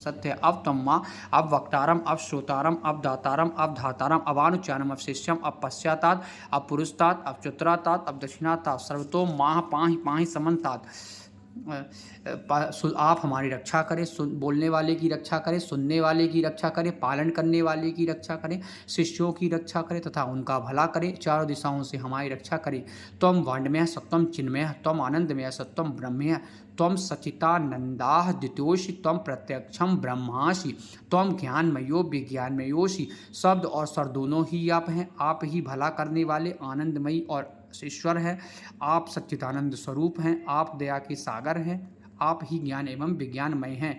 सत्य अब तम्मा अब वक्तारम अब श्रोतारम अब दातारम अब धातारम अवानुचानम अब शिष्यम अब पश्चातात अब पुरुषतात अब चतुरातात अब दक्षिणातात सर्वतो माह पाहि पाहि समन्तात। आप हमारी रक्षा करें, बोलने वाले की रक्षा करें, सुनने वाले की रक्षा करें, पालन करने वाले की रक्षा करें, शिष्यों की रक्षा करें तथा उनका भला करें, चारों दिशाओं से हमारी रक्षा करें। त्वं वाण्मयः सत्वं चिन्मयः त्वं आनंदमयः सत्वं ब्रह्मयः त्वं सच्चिदानन्दाः द्वितीयोषि त्वं प्रत्यक्षं ब्रह्मासि त्वं ज्ञानमयो विज्ञानमयोषि। शब्द और स्वर दोनों ही आप हैं। आप ही भला करने वाले आनंदमयी और ईश्वर है। आप सच्चिदानंद स्वरूप हैं। आप दया के सागर हैं। आप ही ज्ञान एवं विज्ञानमय हैं।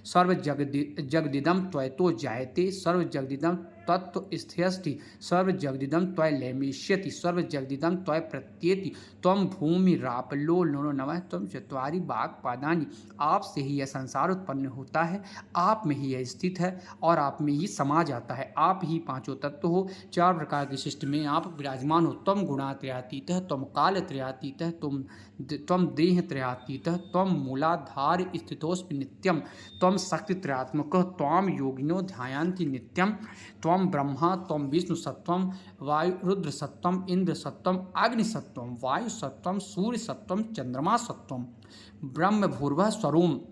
सर्व जगदिदम त्वयतो जायते सर्व जगदिदम तत्व स्थियस्ति सर्व जगदिदम त्वय लैमिष्यति सर्व जगदिदम त्वय प्रत्येति त्वं भूमि रापलो नो नमः त्वं चत्वारि वाक्पादानि। आप से ही यह संसार उत्पन्न होता है, आप में ही यह स्थित है और आप में ही समा जाता है। आप ही पांचों तत्व हो, चार प्रकार की सृष्टि में आप विराजमान हो। त्वं गुणात्रयातीतः त्वं कालत्रयातीतः त्वं देहत्रयातीतः त्वं मूलाधार स्थितोऽस्मि नित्यं त्वं शक्तित्रयात्मकः त्वां योगिनो ध्यायन्ति नित्यं त्वं ब्रह्मा त्वं विष्णु सत्वं वायु रुद्र सत्वं इंद्र सत्वं अग्नि सत्वं वायु सत्वं सूर्य सत्वं चंद्रमा सत्वं ब्रह्म भूर्भुवः स्वरूप।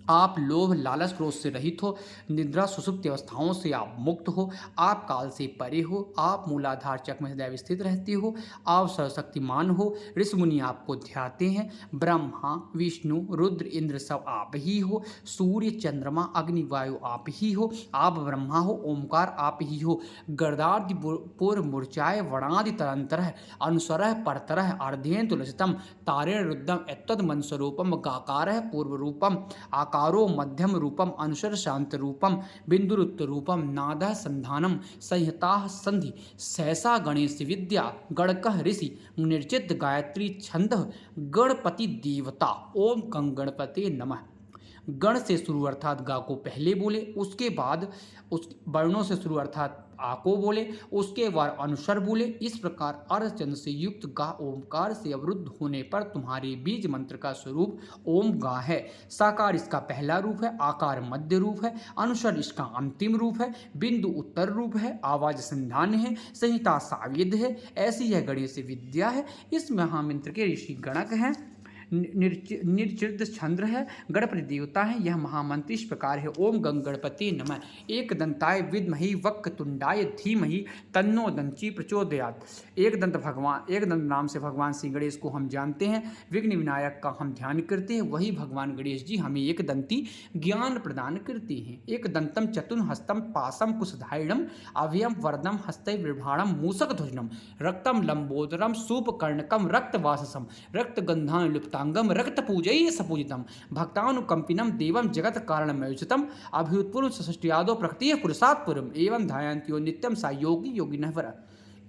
आप लोभ लालच क्रोध से रहित हो, निद्रा सुषुप्ति अवस्थाओं से आप मुक्त हो, आप काल से परे हो, आप मूलाधार चक्र में सदैव स्थित रहते हो, आप सर्वशक्तिमान हो, ऋषि मुनि आपको ध्याते हैं। ब्रह्मा विष्णु रुद्र इंद्र सब आप ही हो, सूर्य चंद्रमा अग्नि वायु आप ही हो, आप ब्रह्मा हो, ओंकार आप ही हो। गर्दादि पूर्व मूर्चाए वणादि तरंतर अनुसर परतर अर्धेन तुलसितम तारेण रुद्रम एतद मन स्वरूपम गाकार पूर्व रूपम आकारो मध्यम रूपम अनुसर शांत रूपम बिंदुरुत्त रूपम नाद संधानम संहिता संधि सहसा गणेश विद्या गणकः ऋषि निर्चित गायत्री छंद गणपति देवता। ओम गणपते नमः। गण से शुरू अर्थात गा को पहले बोले, उसके बाद उस वर्णों से शुरू अर्थात आ को बोले, उसके बाद अनुस्वर बोले। इस प्रकार अर्धचंद से युक्त गा ओमकार से अवरुद्ध होने पर तुम्हारे बीज मंत्र का स्वरूप ओम गा है। साकार इसका पहला रूप है, आकार मध्य रूप है, अनुस्वर इसका अंतिम रूप है, बिंदु उत्तर रूप है, आवाज संधान है, संहिता सावेद है। ऐसी यह गणेश विद्या है। इस महामंत्र के ऋषि गणक हैं, निर्चित छंद्र है, गणपति देवता है। यह महामंत्र इस प्रकार है। ओम गणपति नमः। एक दंताय विद्महि वक्रतुंडाय धीमहि तन्नो दंती प्रचोदयात्। एक दंत नाम से भगवान श्री गणेश को हम जानते हैं। विघ्न विनायक का हम ध्यान करते हैं। वही भगवान गणेश जी हमें एक दंती ज्ञान प्रदान करते हैं। एक दंतम चतुर्हस्तम पासम कुशधारिणम अभयम वरदम हस्तै बिभ्राणम मूषक ध्वजनम रक्तम लंबोदरम सूपकर्णकम रक्तवाससम रक्तगंधान लुप्तांगम रक्त पूजय सपूजितम भक्तानुकंपिनम देवम जगत कारणमयोचितम अभ्युत्पूर्व षष्टियादो प्रकृति पुरुषात्पुरम एवं ध्यायन्त्यो नित्यम सा योगी योगिनः वर।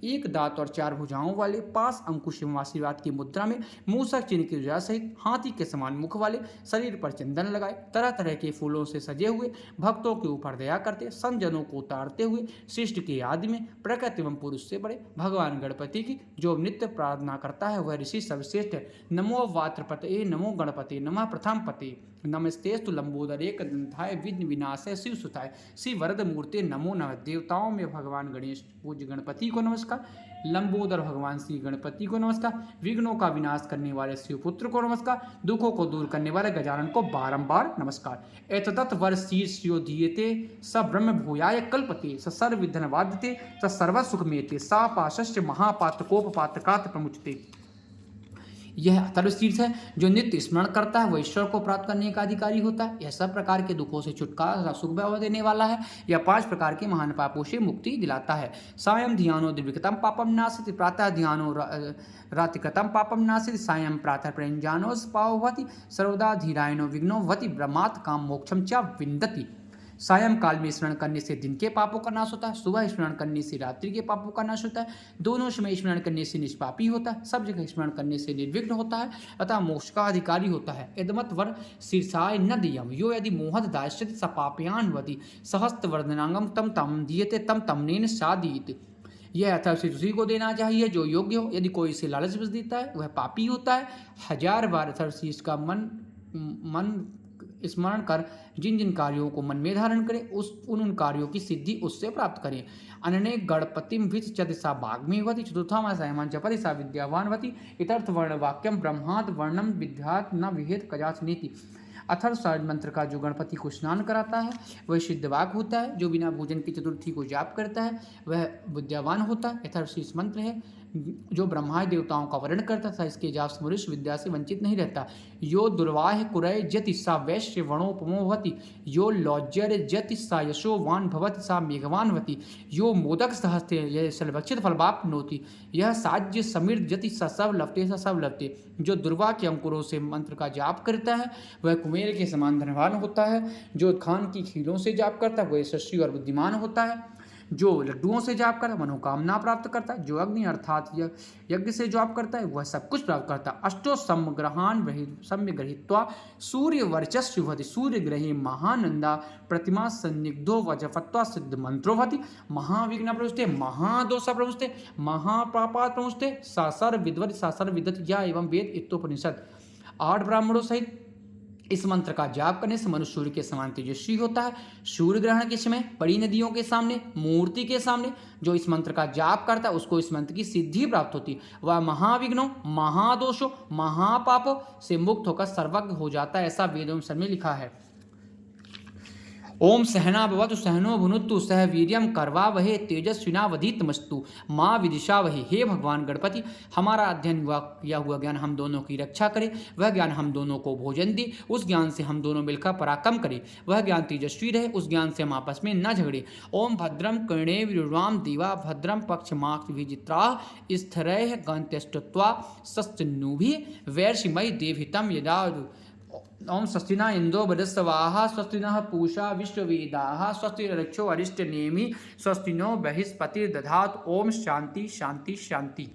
एक दांत और चार भुजाओं वाले, पास अंकुश एवं आशीर्वाद की मुद्रा में, मूसक चिन्ह की ध्वजा सहित हाथी के समान मुख वाले, शरीर पर चंदन लगाए, तरह तरह के फूलों से सजे हुए, भक्तों के ऊपर दया करते, संजनों को उतारते हुए, सृष्टि के आदि में प्रकृति एवं पुरुष से बड़े भगवान गणपति की जो नित्य प्रार्थना करता है वह ऋषि सर्वश्रेष्ठ है। नमो वात्रपते नमो गणपते नमः प्रथम पते नमस्तेस्तु लंबोदर एक दंताय विघ्न विनाशाय शिव सुताय श्री वरद मूर्ति नमो नमः। देवताओं में भगवान गणेश पूज्य गणपति को नमस्कार, लंबोदर भगवान श्री गणपति को नमस्कार, विघ्नों का विनाश करने वाले शिवपुत्र को नमस्कार, दुखों को दूर करने वाले गजानन को बारंबार नमस्कार। एतदत् वर शीर्ष्यो दीयते स ब्रह्म भूयाय कल्पते स सर्व विघ्न वाद्यते स सर्व सुख मेते सा पाशस्य महापातकोपपातकात् प्रमुचते। यह अथर्वशीर्ष है। जो नित्य स्मरण करता है वह ईश्वर को प्राप्त करने का अधिकारी होता है। यह सब प्रकार के दुखों से छुटकारा सुख वैभव देने वाला है। यह 5 प्रकार के महान पापों से मुक्ति दिलाता है। सायं ध्यानो दिव्यकृतम पापम नासित प्रातः ध्यानो रातिकृतम पापम नासित सायं प्रातः प्रञ्जानो पावभति सर्वदा धीरायनो विघ्नो भवति ब्रह्मात् काम मोक्षम च विन्दति। सायं काल में स्मरण करने से दिन के पापों का नाश होता है, सुबह स्मरण करने से रात्रि के पापों का नाश होता है, दोनों समय स्मरण करने से निष्पापी होता है, सब जगह स्मरण करने से निर्विघ्न होता है अतः मोक्ष का अधिकारी होता है। यदमत वर शीर्षाय न दियम यो यदि मोहद दास्यति स पापयान्वति सहस्त वर्धनांगम तम तम दीयते तम तमनेन सादीत। यह अथर्वशीर्ष उसी को देना चाहिए जो योग्य हो। यदि कोई इसे लालच बस देता है वह पापी होता है। 1000 बार अथर्वशीर्ष का मन स्मरण कर जिन जिन कार्यों को मन में धारण करे उन कार्यों की सिद्धि उससे प्राप्त करें। अनने गणपतिम विच चतसा भाग्मीवती चतुर्थामा सायमान जपति सा विद्यावानवती इतर्थ वर्ण वाक्यम ब्रह्माद वर्णम विद्यात न विहेत कजाच नीति। अथर्व मंत्र का जो गणपति को स्नान कराता है वह सिद्धवाक होता है, जो बिना भोजन की चतुर्थी को जाप करता है वह विद्यावान होता है। अथर्वशीष मंत्र है जो ब्रह्मा देवताओं का वर्ण करता था, इसके जाप से मनुष्य विद्या से वंचित नहीं रहता। यो दुर्वाह कुरय जति सा वैश्य वणोपमो भवति, यो लौज्जर जति सा यशोवान भवति सा मेघवान भवति, यो मोदक सहस्ते यह सलभक्षित फलवाप्नोति, यह साज्य समीर जति सा सब लवते सा सब लवते। जो दुर्वा के अंकुरों से मंत्र का जाप करता है वह कुमेर के समान धनवान होता है। जो खान की खीलों से जाप करता है वह यशस्वी और बुद्धिमान होता है। जो लड्डुओं से जाप करता है मनोकामना प्राप्त करता है। जो अग्नि अर्थात यज्ञ से जाप करता है वह सब कुछ प्राप्त करता है। अष्टो समग्रहान सम्य गृहीत्वा सूर्य वर्चस्व भवति, सूर्य ग्रही महानंदा प्रतिमा सन्निग्धो वजफत्वा सिद्ध मंत्रो भवति, महाविघ्न प्रवृष्टे महादोष प्रवृष्टे महापापात प्रवृष्टे सासर विद्वत सासर विदत या एवं वेद इत्तोपनिषद। 8 ब्राह्मणों सहित इस मंत्र का जाप करने से मनुष्य सूर्य के समान तेजस्वी होता है। सूर्य ग्रहण के समय बड़ी नदियों के सामने मूर्ति के सामने जो इस मंत्र का जाप करता है उसको इस मंत्र की सिद्धि प्राप्त होती है। वह महाविघ्नों महादोषों महापापों से मुक्त होकर सर्वज्ञ हो जाता है, ऐसा वेदों में लिखा है। ओम सहना भवतु सहनो भुनुत्तु सह वीर्यम करवा वहे तेजस्विनावधीतमस्तु माँ विदिशा वही। हे भगवान गणपति, हमारा अध्ययन किया हुआ ज्ञान हम दोनों की रक्षा करे, वह ज्ञान हम दोनों को भोजन दे, उस ज्ञान से हम दोनों मिलकर पराक्रम करें, वह ज्ञान तेजस्वी रहे, उस ज्ञान से हम आपस में न झगड़े। ओम भद्रम कर्णे विरुवाम देवा भद्रम पक्षमाक्ष विजित्रा स्थरय गंत्यष्टत्वा सस्तनुभि वैर्षिमय देवहितम यदा। ओम स्वस्तिना इंदो बृहस्पतिः स्वस्तिनः पूषा विश्ववेदाः स्वस्तिरक्षो अरिष्टनेमि स्वस्तिनो बृहस्पतिर्दधातु। ओम शांति शांति शांति।